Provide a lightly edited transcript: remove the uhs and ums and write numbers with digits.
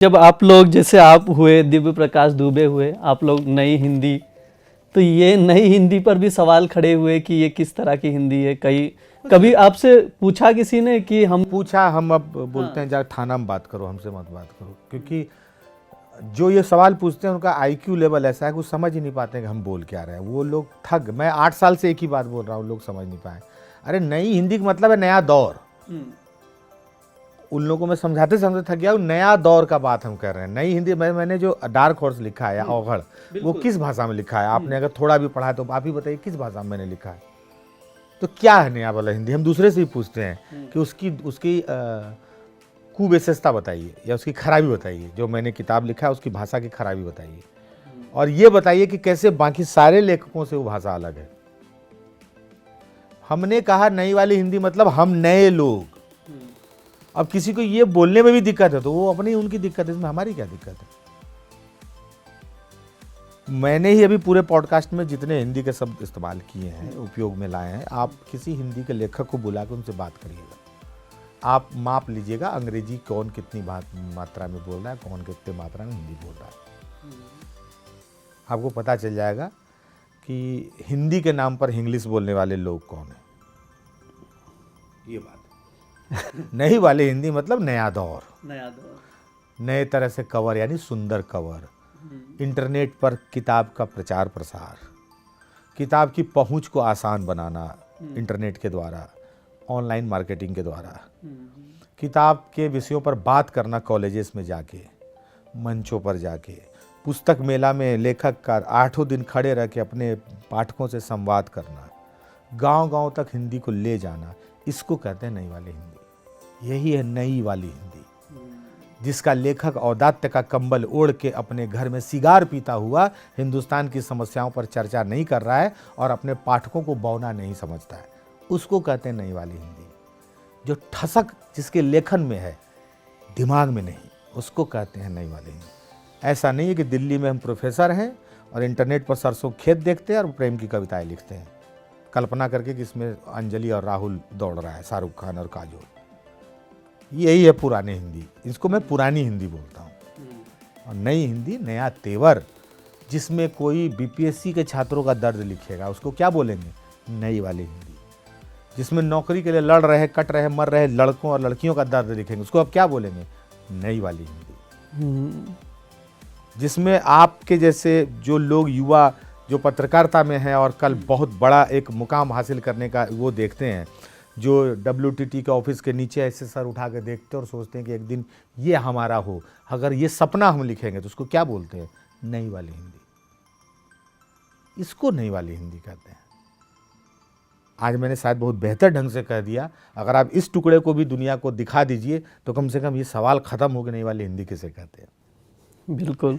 जब आप लोग जैसे आप हुए, दिव्य प्रकाश दुबे हुए, आप लोग नई हिंदी, तो ये नई हिंदी पर भी सवाल खड़े हुए कि ये किस तरह की हिंदी है। कभी आपसे पूछा किसी ने कि हम पूछा, हम अब बोलते हैं जा थाना में बात करो, हमसे मत बात करो, क्योंकि जो ये सवाल पूछते हैं उनका आईक्यू लेवल ऐसा है कि वो समझ ही नहीं पाते हैं कि हम बोल क्या रहे हैं। वो लोग ठग, मैं 8 साल से एक ही बात बोल रहा हूँ, लोग समझ नहीं पाए। अरे नई हिंदी का मतलब है नया दौर। उन लोगों को मैं समझाते समझते थक गया हूँ, नया दौर का बात हम कर रहे हैं। नई हिंदी मैंने जो डार्क हॉर्स लिखा है या औघड़, वो किस भाषा में लिखा है? आपने अगर थोड़ा भी पढ़ा है तो आप ही बताइए किस भाषा में मैंने लिखा है। तो क्या है नया वाला हिंदी? हम दूसरे से ही पूछते हैं कि उसकी कुविशेषता बताइए या उसकी खराबी बताइए। जो मैंने किताब लिखा है उसकी भाषा की खराबी बताइए, और ये बताइए कि कैसे बाकी सारे लेखकों से वो भाषा अलग है। हमने कहा नई वाली हिंदी मतलब हम नए लोग। अब किसी को ये बोलने में भी दिक्कत है तो वो अपनी उनकी दिक्कत है, इसमें हमारी क्या दिक्कत है? मैंने ही अभी पूरे पॉडकास्ट में जितने हिंदी के शब्द इस्तेमाल किए हैं, उपयोग में लाए हैं, आप किसी हिंदी के लेखक को बुला के उनसे बात करिएगा, आप माप लीजिएगा अंग्रेजी कौन कितनी मात्रा में बोल रहा है, कौन कितने मात्रा में हिंदी बोल रहा है। आपको पता चल जाएगा कि हिंदी के नाम पर इंग्लिश बोलने वाले लोग कौन है। ये बात नई वाली हिंदी मतलब नया दौर, नए तरह से कवर, यानी सुंदर कवर, इंटरनेट पर किताब का प्रचार प्रसार, किताब की पहुंच को आसान बनाना इंटरनेट के द्वारा, ऑनलाइन मार्केटिंग के द्वारा, किताब के विषयों पर बात करना कॉलेजेस में जाके, मंचों पर जाके, पुस्तक मेला में लेखक का 8 दिन खड़े रह के अपने पाठकों से संवाद करना, गांव-गांव तक हिंदी को ले जाना, इसको कहते हैं नई वाली हिंदी। यही है नई वाली हिंदी, जिसका लेखक औदात्य का कंबल ओढ़ के अपने घर में सिगार पीता हुआ हिंदुस्तान की समस्याओं पर चर्चा नहीं कर रहा है और अपने पाठकों को बौना नहीं समझता है, उसको कहते हैं नई वाली हिंदी। जो ठसक जिसके लेखन में है, दिमाग में नहीं, उसको कहते हैं नई वाली हिंदी। ऐसा नहीं है कि दिल्ली में हम प्रोफेसर हैं और इंटरनेट पर सरसों खेत देखते हैं और प्रेम की कविताएं लिखते हैं, कल्पना करके कि इसमें अंजलि और राहुल दौड़ रहा है, शाहरुख खान और काजोल। यही है पुरानी हिंदी, इसको मैं पुरानी हिंदी बोलता हूँ। और नई हिंदी नया तेवर, जिसमें कोई बीपीएससी के छात्रों का दर्द लिखेगा, उसको क्या बोलेंगे? नई वाली हिंदी। जिसमें नौकरी के लिए लड़ रहे, कट रहे, मर रहे लड़कों और लड़कियों का दर्द लिखेंगे, उसको अब क्या बोलेंगे? नई वाली हिंदी। जिसमें आपके जैसे जो लोग युवा जो पत्रकारिता में हैं और कल बहुत बड़ा एक मुकाम हासिल करने का वो देखते हैं, जो WTT के ऑफिस के नीचे ऐसे सर उठा के देखते हैं और सोचते हैं कि एक दिन ये हमारा हो, अगर ये सपना हम लिखेंगे तो उसको क्या बोलते हैं? नई वाली हिंदी। इसको नई वाली हिंदी कहते हैं। आज मैंने शायद बहुत बेहतर ढंग से कह दिया। अगर आप इस टुकड़े को भी दुनिया को दिखा दीजिए तो कम से कम ये सवाल खत्म हो कि नई वाली हिंदी किसे कहते हैं। बिल्कुल।